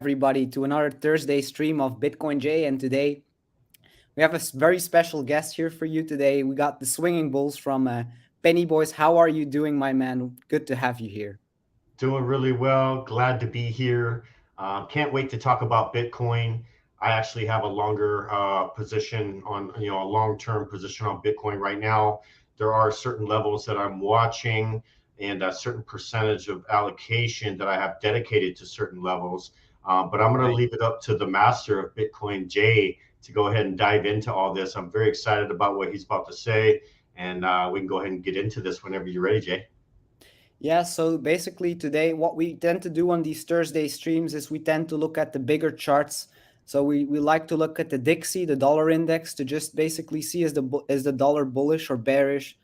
everybody to another Thursday stream of Bitcoin J. And today we have a very special guest here for you today. We got the Swinging Bulls from Penny Boys. How are you doing, my man? Good to have you here. Doing really well. Glad to be here. Can't wait to talk about Bitcoin. I actually have a longer position on, a long-term position on Bitcoin right now. There are certain levels that I'm watching and a certain percentage of allocation that I have dedicated to certain levels. But I'm going to Right. leave it up to the master of Bitcoin, Jay, to go ahead and dive into all this. I'm very excited about what he's about to say, and we can go ahead and get into this whenever you're ready, Jay. Yeah, so basically today what we tend to do on these Thursday streams is we tend to look at the bigger charts. So we like to look at the Dixie, the dollar index, to just basically see is the dollar bullish or bearish.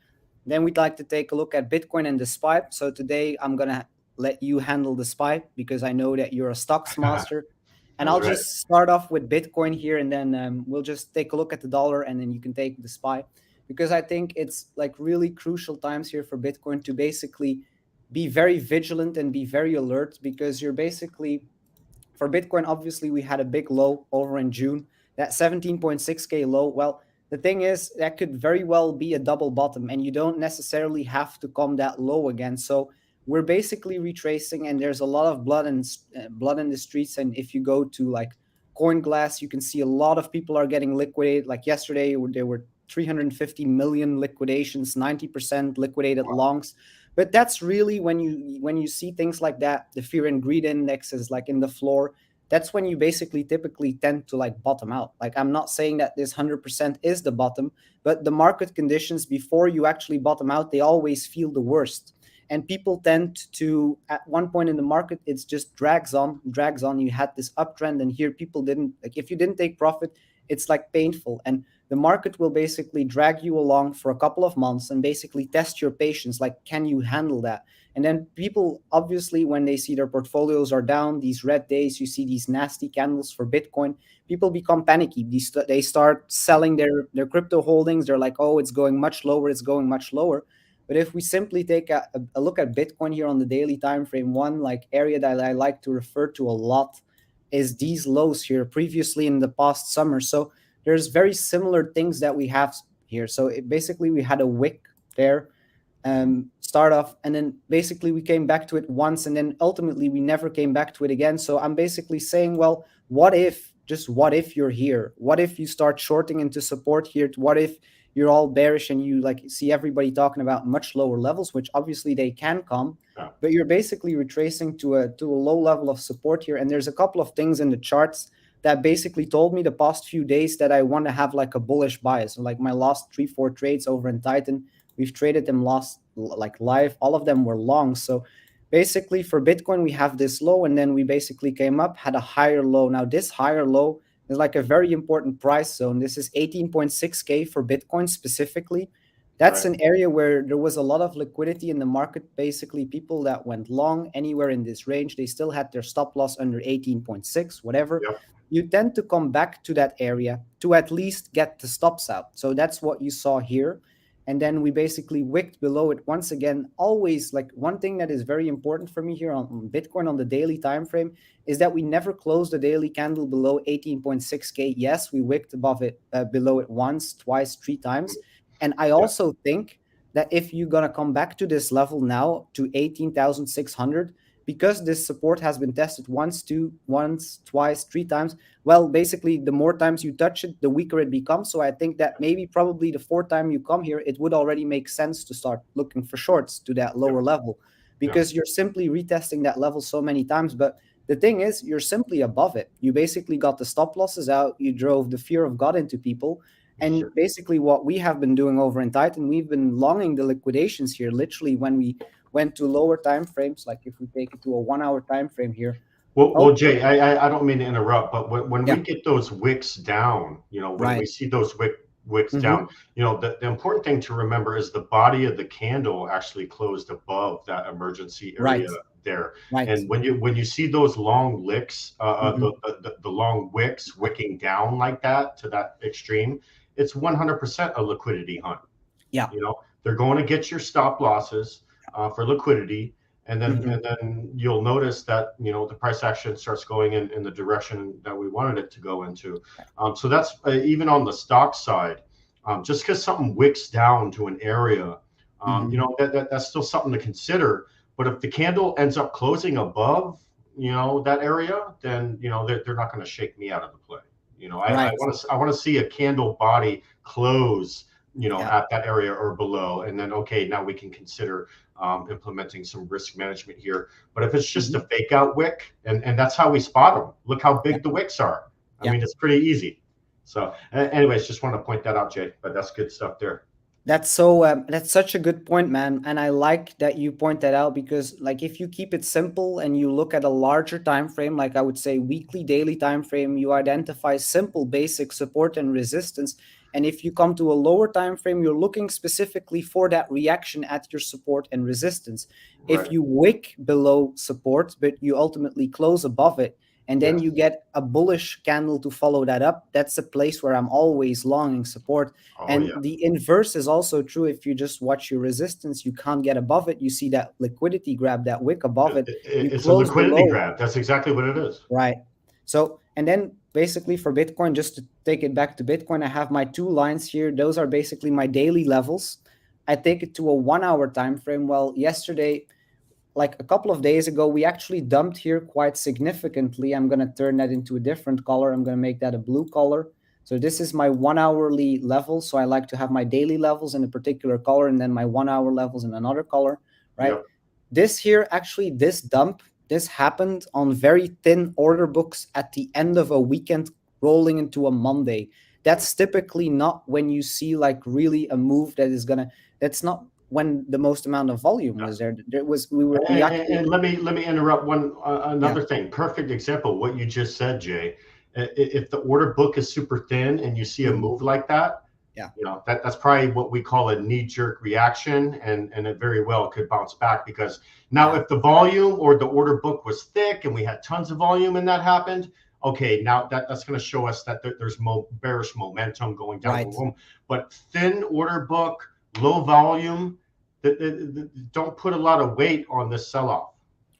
Then we'd like to take a look at Bitcoin and the SPY. So today I'm gonna let you handle the SPY because I know that you're a stocks master. And That's I'll right. just start off with Bitcoin here, and then we'll just take a look at the dollar, and then you can take the SPY because I think it's like really crucial times here for Bitcoin to basically be very vigilant and be very alert because you're basically for Bitcoin, obviously we had a big low over in June, that 17.6k low. Well, the thing is that could very well be a double bottom and you don't necessarily have to come that low again. So we're basically retracing and there's a lot of blood in the streets. And if you go to like CoinGlass, you can see a lot of people are getting liquidated. Like yesterday there were 350 million liquidations, 90% liquidated longs. But that's really when you see things like that, the fear and greed index is like in the floor. That's when you basically typically tend to like bottom out. Like I'm not saying that this 100% is the bottom, but the market conditions before you actually bottom out, they always feel the worst. And people tend to at one point in the market, it's just drags on. You had this uptrend, and here people didn't like if you didn't take profit, it's like painful. And the market will basically drag you along for a couple of months and basically test your patience, like can you handle that. And then people obviously when they see their portfolios are down, these red days, you see these nasty candles for Bitcoin, people become panicky. They start selling their crypto holdings. They're like, oh, it's going much lower, it's going much lower. But if we simply take a look at Bitcoin here on the daily time frame, one like area that I like to refer to a lot is these lows here previously in the past summer. So there's very similar things that we have here. So basically we had a wick there, start off, and then basically we came back to it once, and then ultimately we never came back to it again. So I'm basically saying, well, what if you're here? What if you start shorting into support here? What if you're all bearish and you like see everybody talking about much lower levels, which obviously they can come, Yeah. but you're basically retracing to a low level of support here. And there's a couple of things in the charts that basically told me the past few days that I want to have like a bullish bias. So like my last 3-4 trades over in Titan, we've traded them last like live. All of them were long. So basically for Bitcoin, we have this low and then we basically came up, had a higher low. Now this higher low is like a very important price zone. This is 18.6k for Bitcoin specifically. That's Right. an area where there was a lot of liquidity in the market. Basically, people that went long anywhere in this range, they still had their stop loss under 18.6, whatever. Yep. You tend to come back to that area to at least get the stops out. So that's what you saw here. And then we basically wicked below it once again. Always like one thing that is very important for me here on Bitcoin on the daily time frame is that we never close the daily candle below 18.6k. Yes, we wicked above it, below it once, twice, three times. And I Yeah. also think that if you're going to come back to this level now to 18,600, because this support has been tested once, twice, three times, well, basically, the more times you touch it, the weaker it becomes. So I think that maybe probably the fourth time you come here, it would already make sense to start looking for shorts to that Yep. lower level Yeah. because you're simply retesting that level so many times. But the thing is, you're simply above it. You basically got the stop losses out. You drove the fear of God into people. And Sure. basically, what we have been doing over in Titan, we've been longing the liquidations here. Literally, when we went to lower time frames, like if we take it to a 1 hour time frame here. Well, Oh, Jay, I don't mean to interrupt, but when we yeah, get those wicks down, when we right. see those wicks down, Hmm. the important thing to remember is the body of the candle actually closed above that emergency area Right, there. right. And when you see those long licks, Hmm. the long wicks wicking down like that to that extreme, it's 100% a liquidity hunt. Yeah, They're going to get your stop losses for liquidity. and then you'll notice that the price action starts going in the direction that we wanted it to go into. So that's even on the stock side. Just because something wicks down to an area, that's still something to consider. But if the candle ends up closing above that area, then they're not going to shake me out of the play. I want to see a candle body close at that area or below, and then okay, now we can consider implementing some risk management here. But if it's just a fake out wick, and that's how we spot them. Look how big the wicks are. I mean, it's pretty easy. So anyways, just want to point that out, Jay, but that's good stuff there. That's such a good point, man. And I like that you point that out, because like if you keep it simple and you look at a larger time frame, like I would say weekly, daily time frame, you identify simple basic support and resistance. And if you come to a lower time frame, you're looking specifically for that reaction at your support and resistance. Right. If you wick below support, but you ultimately close above it, and then you get a bullish candle to follow that up, that's a place where I'm always longing support. The inverse is also true. If you just watch your resistance, you can't get above it. You see that liquidity grab, that wick above it. It's a liquidity grab. That's exactly what it is. Right. So, and then basically for Bitcoin, just to take it back to Bitcoin, I have my 2 lines here. Those are basically my daily levels. I take it to a 1 hour time frame. Well, yesterday, like a couple of days ago, we actually dumped here quite significantly. I'm going to turn that into a different color. I'm going to make that a blue color. So this is my 1 hourly level. So I like to have my daily levels in a particular color and then my 1 hour levels in another color, right? Yep. This here, actually, this dump, this happened on very thin order books at the end of a weekend rolling into a Monday. That's typically not when you see like really a move that is that's not when the most amount of volume was there. We were reacting. And let me interrupt another thing. Perfect example. What you just said, Jay. If the order book is super thin and you see a move like that, that's probably what we call a knee-jerk reaction, and it very well could bounce back, because now if the volume or the order book was thick and we had tons of volume and that happened, okay, now that's going to show us that there's bearish momentum going down the room. But thin order book, low volume, don't put a lot of weight on this sell-off.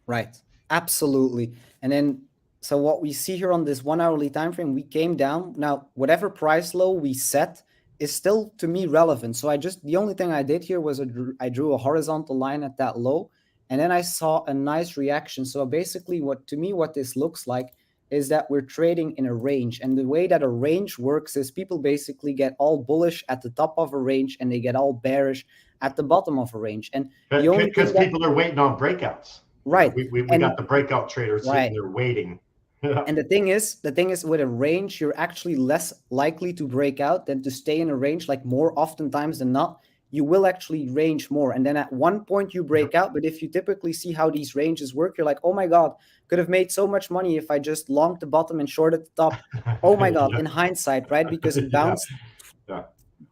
Right. Absolutely. And then, so what we see here on this 1 hourly time frame, we came down. Now, whatever price low we set is still to me relevant. So the only thing I did here was I drew a horizontal line at that low, and then I saw a nice reaction. So basically what this looks like is that we're trading in a range. And the way that a range works is people basically get all bullish at the top of a range and they get all bearish at the bottom of a range. And because people are waiting on breakouts. Right. We got the breakout traders sitting there waiting. And the thing is with a range, you're actually less likely to break out than to stay in a range. Like more oftentimes than not, you will actually range more. And then at one point you break out. But if you typically see how these ranges work, you're like, oh my God, could have made so much money if I just longed the bottom and shorted the top. Oh my God, in hindsight, right? Because it bounced.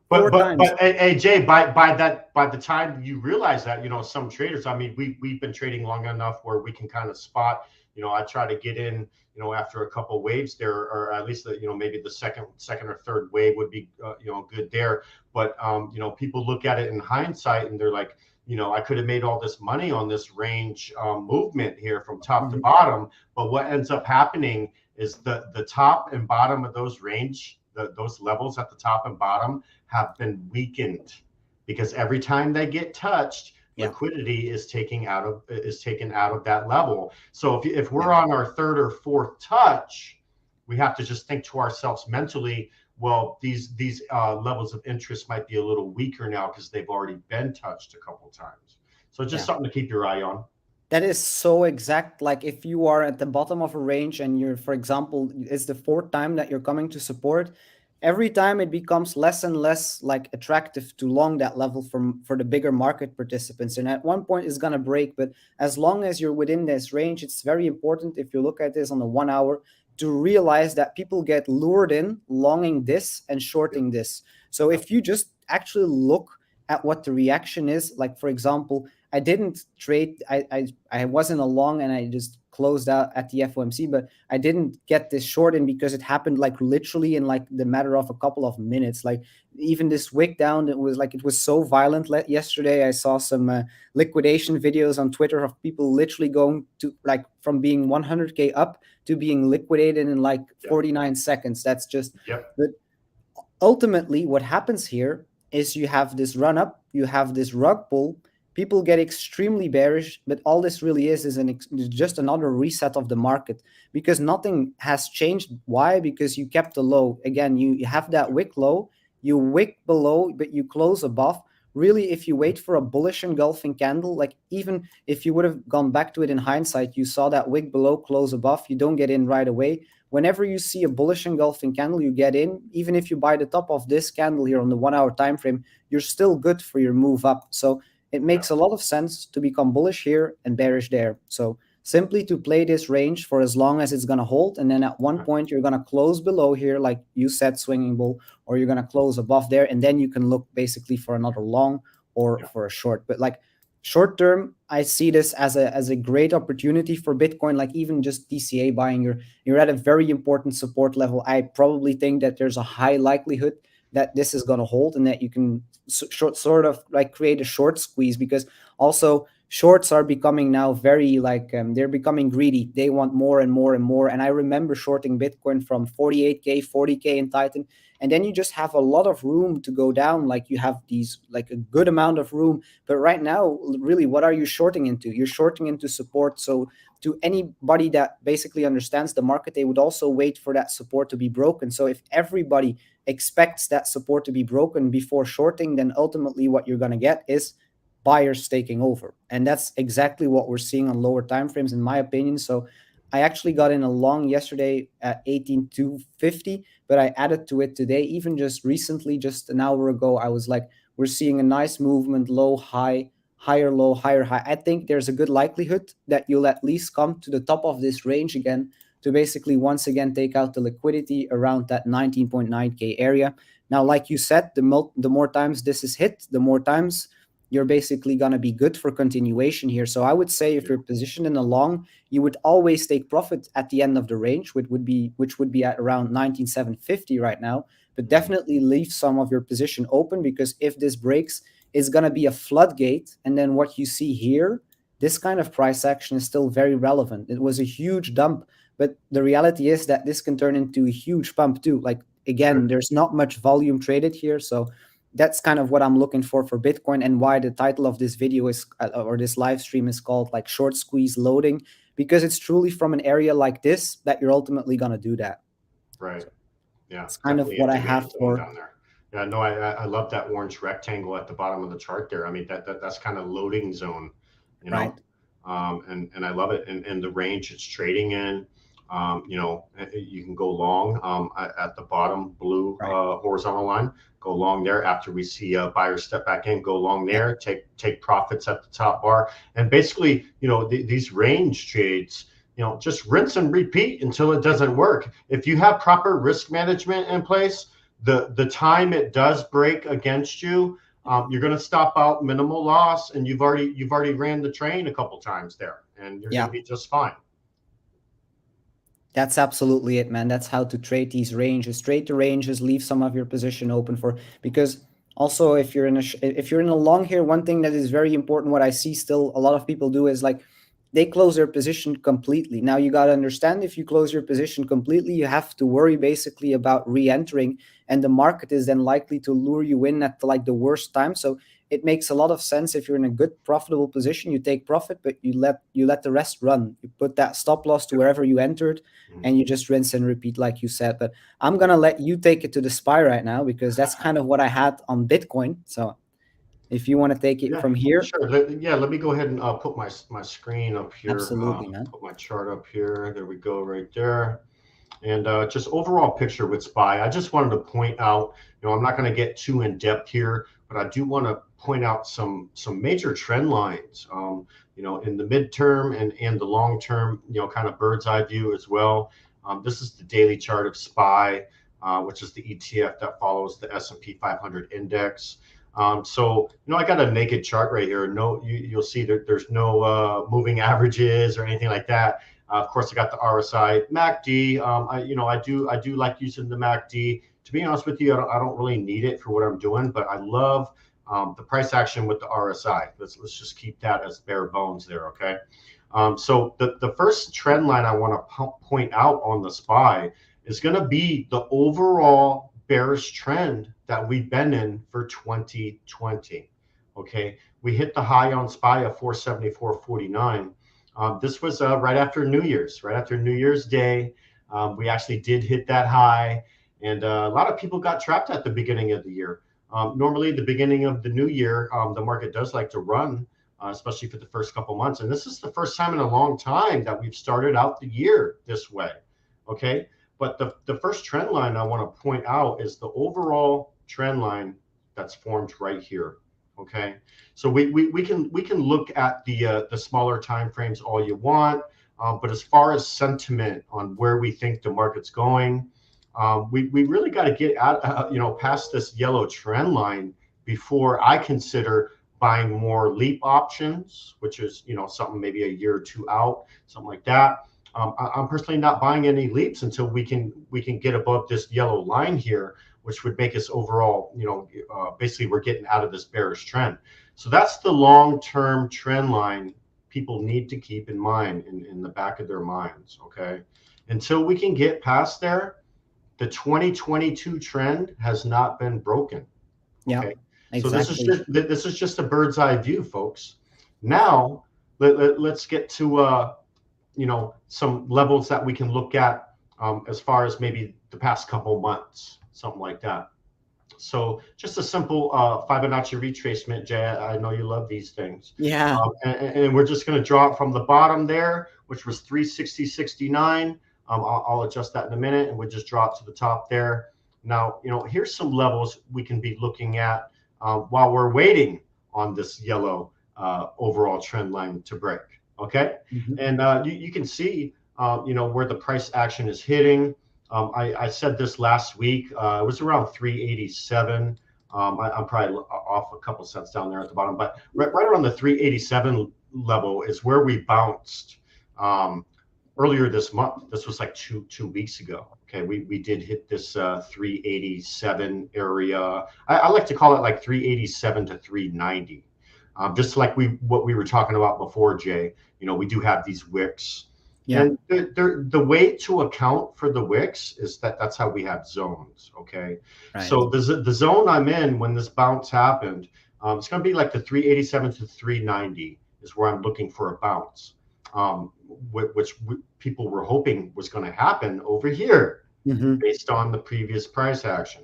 But hey, Jay, by the time you realize that, some traders, I mean, we've been trading long enough where we can kind of spot, I try to get in, after a couple waves there, or at least maybe the second or third wave would be, good there. But, people look at it in hindsight and they're like, I could have made all this money on this range movement here from top to bottom. But what ends up happening is the top and bottom of those those levels at the top and bottom have been weakened, because every time they get touched, liquidity is taken out of that level. So if we're on our third or fourth touch, we have to just think to ourselves mentally, well, these levels of interest might be a little weaker now because they've already been touched a couple times. So just something to keep your eye on. That is so exact. Like if you are at the bottom of a range and you're, for example, it's the 4th time that you're coming to support, every time it becomes less and less like attractive to long that level for the bigger market participants. And at one point it's going to break. But as long as you're within this range, it's very important, if you look at this on the 1 hour, to realize that people get lured in longing this and shorting this. So if you just actually look at what the reaction is, like for example, I didn't trade, I wasn't a long and I just closed out at the FOMC, but I didn't get this short in because it happened like literally in like the matter of a couple of minutes. Like even this wick down, it was so violent. Yesterday, I saw some liquidation videos on Twitter of people literally going to like from being 100K up to being liquidated in like 49 seconds. That's just, but ultimately what happens here is you have this run up, you have this rug pull, people get extremely bearish, but all this really is just another reset of the market because nothing has changed. Why? Because you kept the low. Again, you have that wick low, you wick below, but you close above. Really, if you wait for a bullish engulfing candle, like even if you would have gone back to it in hindsight, you saw that wick below, close above, you don't get in right away. Whenever you see a bullish engulfing candle, you get in. Even if you buy the top of this candle here on the 1 hour time frame, you're still good for your move up. So it makes a lot of sense to become bullish here and bearish there. So simply to play this range for as long as it's going to hold. And then at one point, you're going to close below here, like you said, swinging bull, or you're going to close above there. And then you can look basically for another long or for a short. But like short term, I see this as a great opportunity for Bitcoin. Like even just DCA buying, you're at a very important support level. I probably think that there's a high likelihood that this is going to hold and that you can sort of like create a short squeeze, because also shorts are becoming now very like they're becoming greedy. They want more and more and more. And I remember shorting Bitcoin from 48K, 40K in Titan, and then you just have a lot of room to go down. Like you have these like a good amount of room. But right now, really, what are you shorting into? You're shorting into support. So to anybody that basically understands the market, they would also wait for that support to be broken. So if everybody expects that support to be broken before shorting, then ultimately what you're going to get is buyers taking over. And that's exactly what we're seeing on lower time frames, in my opinion. So I actually got in a long yesterday at 18,250, but I added to it today. Even just recently, just an hour ago, I was like, we're seeing a nice movement, low, high, higher, low, higher, high. I think there's a good likelihood that you'll at least come to the top of this range again to basically once again take out the liquidity around that 19.9K area. Now, like you said, the more times this is hit, the more times you're basically going to be good for continuation here. So I would say if you're positioned in a long, you would always take profit at the end of the range, which would be at around 19,750 right now. But definitely leave some of your position open, because if this breaks, it's going to be a floodgate. And then what you see here, this kind of price action is still very relevant. It was a huge dump, but the reality is that this can turn into a huge pump too. Like again, there's not much volume traded here. So that's kind of what I'm looking for Bitcoin, and why the title of this video is or this live stream is called like short squeeze loading, because it's truly from an area like this that you're ultimately going to do that. Right. Yeah. It's kind of what I have for down there. Yeah, no, I love that orange rectangle at the bottom of the chart there. I mean, that's kind of loading zone, you know, and I love it. And the range it's trading in, you know, you can go long at the bottom blue horizontal line, go long there after we see a buyer step back in, go long there, take profits at the top bar. And basically, you know, these range trades, you know, just rinse and repeat until it doesn't work. If you have proper risk management in place, the time it does break against you, you're going to stop out minimal loss, and you've already ran the train a couple times there, and you're going to be just fine. That's absolutely it, man. That's how to trade these ranges. Trade the ranges, leave some of your position open for, because also if you're in a long here, one thing that is very important, what I see still a lot of people do is like they close their position completely. Now you got to understand, if you close your position completely, you have to worry basically about re-entering, and the market is then likely to lure you in at like the worst time. So it makes a lot of sense, if you're in a good profitable position, you take profit, but you let the rest run. You put that stop loss to wherever you entered, and you just rinse and repeat like you said. But I'm gonna let you take it to the SPY right now, because that's kind of what I had on Bitcoin. So if you want to take it from here. Sure. Let me go ahead and put my screen up here. Absolutely, man. Put my chart up here. There we go, right there. And just overall picture with SPY. I just wanted to point out, you know, I'm not going to get too in depth here, but I do want to point out some major trend lines, you know, in the midterm and the long term, you know, kind of bird's eye view as well. This is the daily chart of SPY, which is the ETF that follows the S&P 500 index. So, you know, I got a naked chart right here. No, you'll see that there's no moving averages or anything like that. Of course, I got the RSI, MACD. I do like using the MACD. To be honest with you, I don't really need it for what I'm doing, but I love the price action with the RSI. Let's just keep that as bare bones there, okay? So the first trend line I want to point out on the SPY is going to be the overall bearish trend that we've been in for 2020. Okay, we hit the high on SPY of 474.49. This was right after New Year's Day. We actually did hit that high, and a lot of people got trapped at the beginning of the year. Normally, the beginning of the new year, the market does like to run, especially for the first couple months. And this is the first time in a long time that we've started out the year this way. Okay, but the first trend line I want to point out is the overall trend line that's formed right here. Okay, so we can look at the smaller time frames all you want, but as far as sentiment on where we think the market's going, we really got to get out past this yellow trend line before I consider buying more leap options, which is something maybe a year or two out, something like that. I'm personally not buying any leaps until we can get above this yellow line here, which would make us overall, basically we're getting out of this bearish trend. So that's the long-term trend line people need to keep in mind in the back of their minds, okay? Until we can get past there, the 2022 trend has not been broken. Okay? Yeah, exactly. So this is just a bird's eye view, folks. Now let's get to some levels that we can look at as far as maybe the past couple months, something like that. So just a simple Fibonacci retracement, Jay. I know you love these things. Yeah. And we're just going to draw it from the bottom there, which was 360.69. I'll adjust that in a minute, and we'll just draw it to the top there. Now, here's some levels we can be looking at while we're waiting on this yellow overall trend line to break. Okay, and you can see where the price action is hitting. I said this last week. It was around 387. I'm probably off a couple cents down there at the bottom, but right around the 387 level is where we bounced earlier this month. This was like two weeks ago. Okay, we did hit this 387 area. I like to call it like 387 to 390. Just like what we were talking about before, Jay. We do have these wicks. Yeah. And the way to account for the wicks is that's how we have zones. Okay. Right. So the zone I'm in when this bounce happened, it's going to be like the 387 to 390 is where I'm looking for a bounce, which people were hoping was going to happen over here based on the previous price action.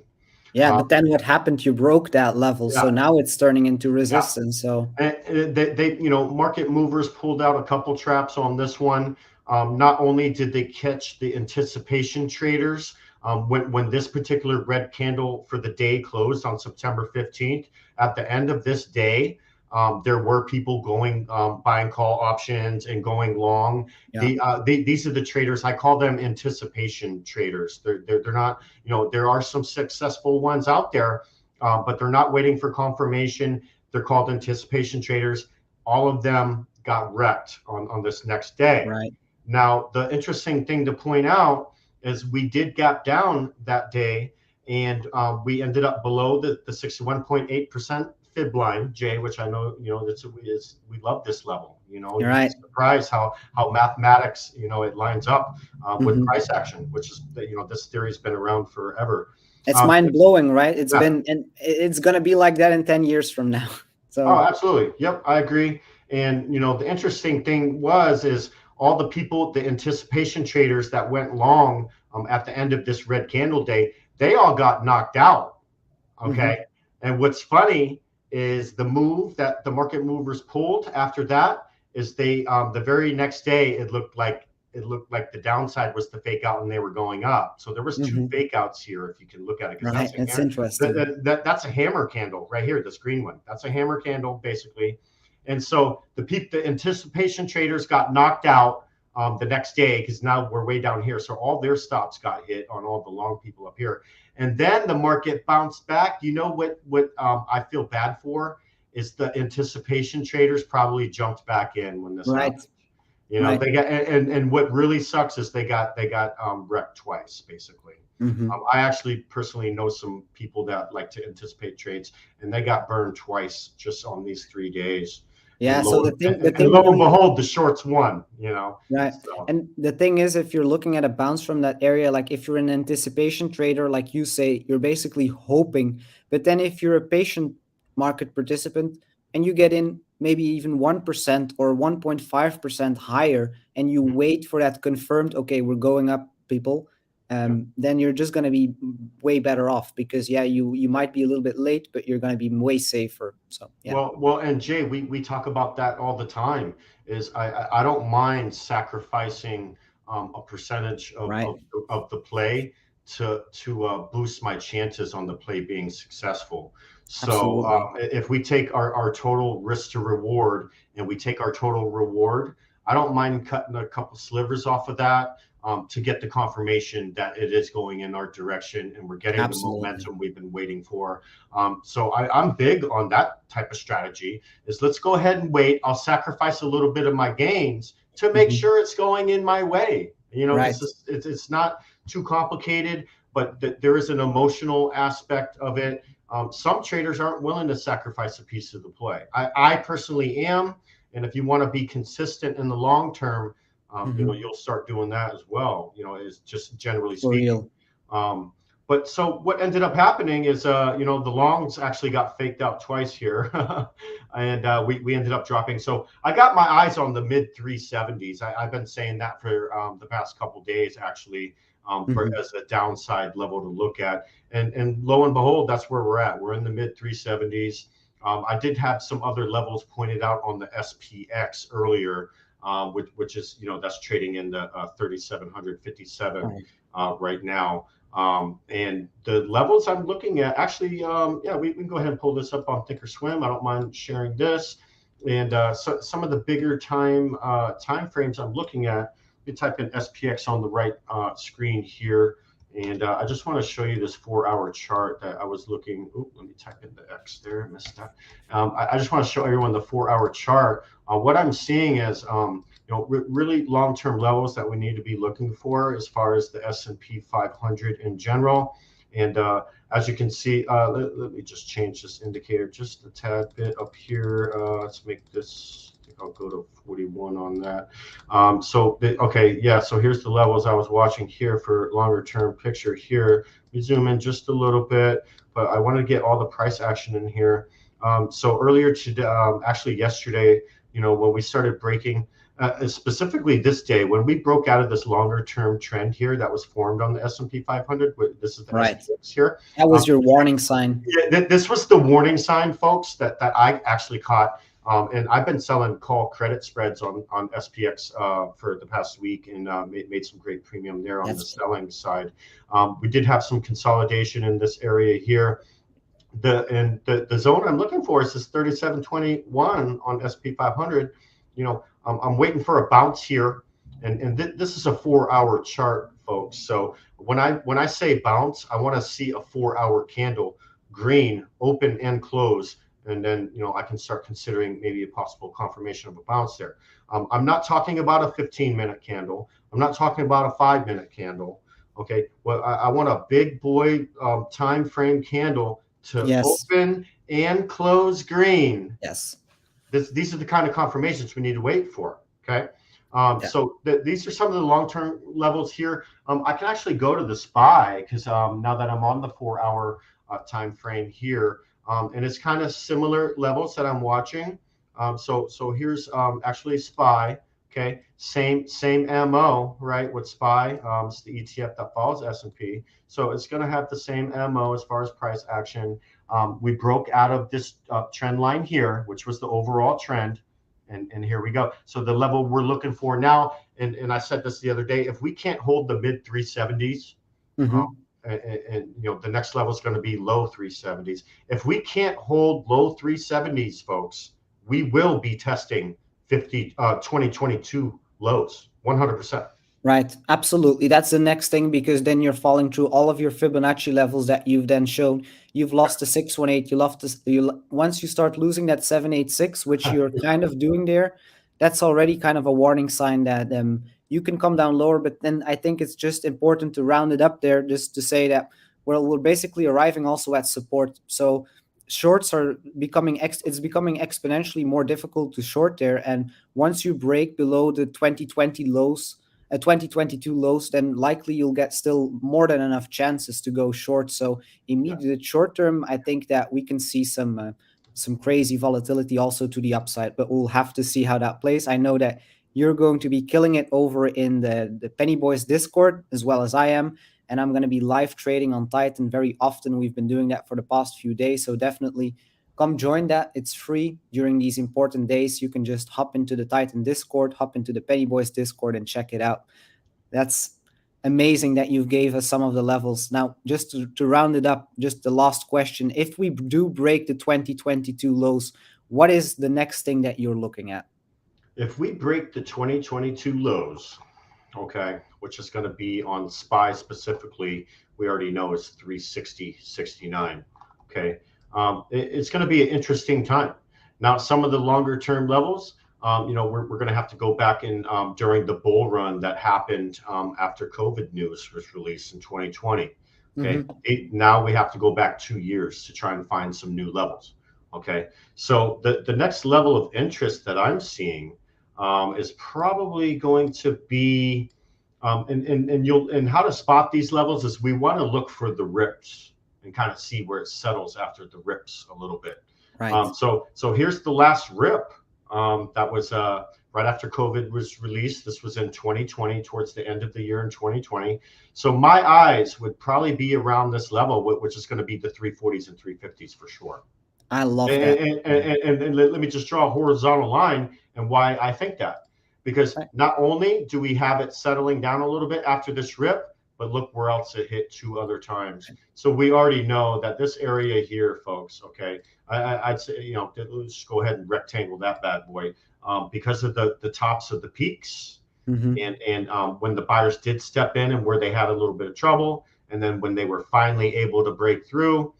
Yeah, but then what happened? You broke that level, so now it's turning into resistance. So and they market movers pulled out a couple traps on this one. Not only did they catch the anticipation traders when this particular red candle for the day closed on September 15th, at the end of this day, there were people going buying call options and going long. Yeah. These are the traders. I call them anticipation traders. They're not, there are some successful ones out there, but they're not waiting for confirmation. They're called anticipation traders. All of them got wrecked on this next day. Right. Now, the interesting thing to point out is we did gap down that day, and we ended up below the 61.8% fib line, Jay, which I know, we love this level. You're right. Surprised how mathematics, it lines up with price action, which is, this theory has been around forever. It's mind blowing, right? It's been, and it's going to be like that in 10 years from now. So. Oh, absolutely. Yep, I agree. And, the interesting thing is all the people, the anticipation traders that went long at the end of this red candle day, they all got knocked out. Okay. And what's funny is the move that the market movers pulled after that is they the very next day it looked like the downside was the fake out and they were going up. So there was two fake outs here, if you can look at it. Right, that's interesting. That's a hammer candle right here, this green one. That's a hammer candle basically. And so the anticipation traders got knocked out the next day because now we're way down here. So all their stops got hit on all the long people up here. And then the market bounced back. What I feel bad for is the anticipation traders probably jumped back in when this happened. You know, Right. they got, and what really sucks is they got wrecked twice, basically. I actually personally know some people that like to anticipate trades, and they got burned twice just on these 3 days. Yeah. And So lo, the thing, the and thing lo and really, behold, the shorts won. You know, right. so And the thing is, if you're looking at a bounce from that area, like if you're an anticipation trader, like you say, you're basically hoping. But then if you're a patient market participant and you get in maybe even 1% or 1.5% higher, and you wait for that confirmed, okay, we're going up, people, yeah. then you're just going to be way better off, because yeah, you might be a little bit late, but you're going to be way safer. So yeah. Well, and Jay, we talk about that all the time. Is I don't mind sacrificing a percentage Right. of the play to boost my chances on the play being successful. So Absolutely. if we take our total risk to reward and we take our total reward, I don't mind cutting a couple slivers off of that to get the confirmation that it is going in our direction and we're getting the Absolutely. momentum we've been waiting for. So I'm big on that type of strategy. Is let's go ahead and wait. I'll sacrifice a little bit of my gains to make Mhm. sure it's going in my way. You know, Right. it's not too complicated, but there is an emotional aspect of it. Some traders aren't willing to sacrifice a piece of the play. I personally am, and if you want to be consistent in the long term, you know, Mhm. you'll start doing that as well. You know, is just generally For speaking. real. Um, but so what ended up happening is, you know, the longs actually got faked out twice here, and we ended up dropping. So I got my eyes on the mid 370s. I've been saying that for the past couple days, actually, for Mhm. as a downside level to look at. And lo and behold, that's where we're at. We're in the mid 370s. I did have some other levels pointed out on the SPX earlier, which is, you know, that's trading in the 3,757 Right. right now. And the levels I'm looking at, actually, yeah, we can go ahead and pull this up on Thinkorswim. I don't mind sharing this. And so some of the bigger time frames I'm looking at, you type in SPX on the right screen here. And I just want to show you this 4-hour chart that I was looking. Ooh, let me type in the X there. I missed that. I just want to show everyone the 4-hour chart. What I'm seeing is, you know, really long-term levels that we need to be looking for as far as the S&P 500 in general. And as you can see, let me just change this indicator just a tad bit up here. Let's make this, I think I'll go to 41 on that. Okay, yeah, so here's the levels I was watching here for longer term picture here. We zoom in just a little bit, but I want to get all the price action in here. So earlier today, actually yesterday, you know, when we started breaking, specifically this day, when we broke out of this longer term trend here that was formed on the S&P 500, this is the Right. SPX here. That was your warning sign. Yeah, this was the warning sign, folks, that I actually caught. And I've been selling call credit spreads on SPX for the past week, and made some great premium there on the That's selling side. We did have some consolidation in this area here. The zone I'm looking for is this 3721 on SP 500. You know, I'm waiting for a bounce here, and this is a 4-hour chart, folks. So when I say bounce, I want to see a 4-hour candle, green, open and close, and then, you know, I can start considering maybe a possible confirmation of a bounce there. I'm not talking about a 15-minute candle. I'm not talking about a 5-minute candle. Okay, well, I want a big boy time frame candle to yes. open and close green. Yes. These are the kind of confirmations we need to wait for. Okay. Yeah. So these are some of the long-term levels here. I can actually go to the SPY because now that I'm on the 4-hour time frame here, and it's kind of similar levels that I'm watching. So here's actually SPY. Okay, same MO, right? With SPY, it's the ETF that follows S&P, so it's going to have the same MO as far as price action. We broke out of this trend line here, which was the overall trend. And here we go. So the level we're looking for now, and I said this the other day, if we can't hold the mid 370s, Mm-hmm. and you know, the next level is going to be low 370s. If we can't hold low 370s, folks, we will be testing 2022 lows 100%. Right. Absolutely. That's the next thing, because then you're falling through all of your Fibonacci levels that you've then shown. You've lost the 618. You lost this. Once you start losing that 786, which you're kind of doing there, that's already kind of a warning sign that you can come down lower. But then I think it's just important to round it up there, just to say that we're basically arriving also at support. So shorts are becoming it's becoming exponentially more difficult to short there. And once you break below the 2020 lows, 2022 lows, then likely you'll get still more than enough chances to go short. So immediate short term, I think that we can see some crazy volatility also to the upside, but we'll have to see how that plays. I know that you're going to be killing it over in the Penny Boys Discord as well as I am, and I'm going to be live trading on Titan very often. We've been doing that for the past few days, so definitely come join that. It's free during these important days. You can just hop into the Titan Discord, hop into the Penny Boys Discord, and check it out. That's amazing that you gave us some of the levels. Now, just to round it up, just the last question. If we do break the 2022 lows, what is the next thing that you're looking at? If we break the 2022 lows, okay, which is going to be on SPY specifically, we already know it's 360.69. Okay, it's going to be an interesting time. Now, some of the longer term levels, we're going to have to go back in during the bull run that happened after COVID news was released in 2020. Okay, now we have to go back 2 years to try and find some new levels. Okay, so the next level of interest that I'm seeing is probably going to be, and how to spot these levels is we want to look for the rips and kind of see where it settles after the rips a little bit. Right. So here's the last rip that was right after COVID was released. This was in 2020, towards the end of the year in 2020. So my eyes would probably be around this level, which is going to be the 340s and 350s for sure. I love that. And let me just draw a horizontal line and why I think that. Because not only do we have it settling down a little bit after this rip, but look where else it hit 2 other times. So we already know that this area here, folks, okay, I'd say, let's go ahead and rectangle that bad boy because of the tops of the peaks. And when the buyers did step in and where they had a little bit of trouble, and then when they were finally able to break through,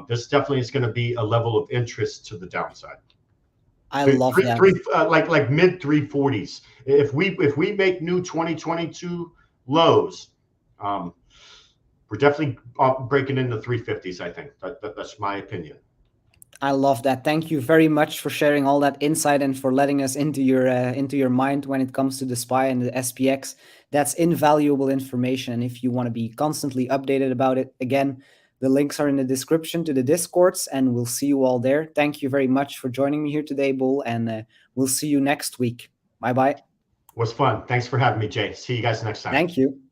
this definitely is going to be a level of interest to the downside. I love that. Like mid 340s. If we make new 2022 lows, we're definitely breaking into 350s. I think that's my opinion. I love that. Thank you very much for sharing all that insight and for letting us into your mind when it comes to the SPY and the SPX. That's invaluable information. And if you want to be constantly updated about it, again, the links are in the description to the Discords, and we'll see you all there. Thank you very much for joining me here today, Bull, and we'll see you next week. Bye-bye. Was fun. Thanks for having me, Jay. See you guys next time. Thank you.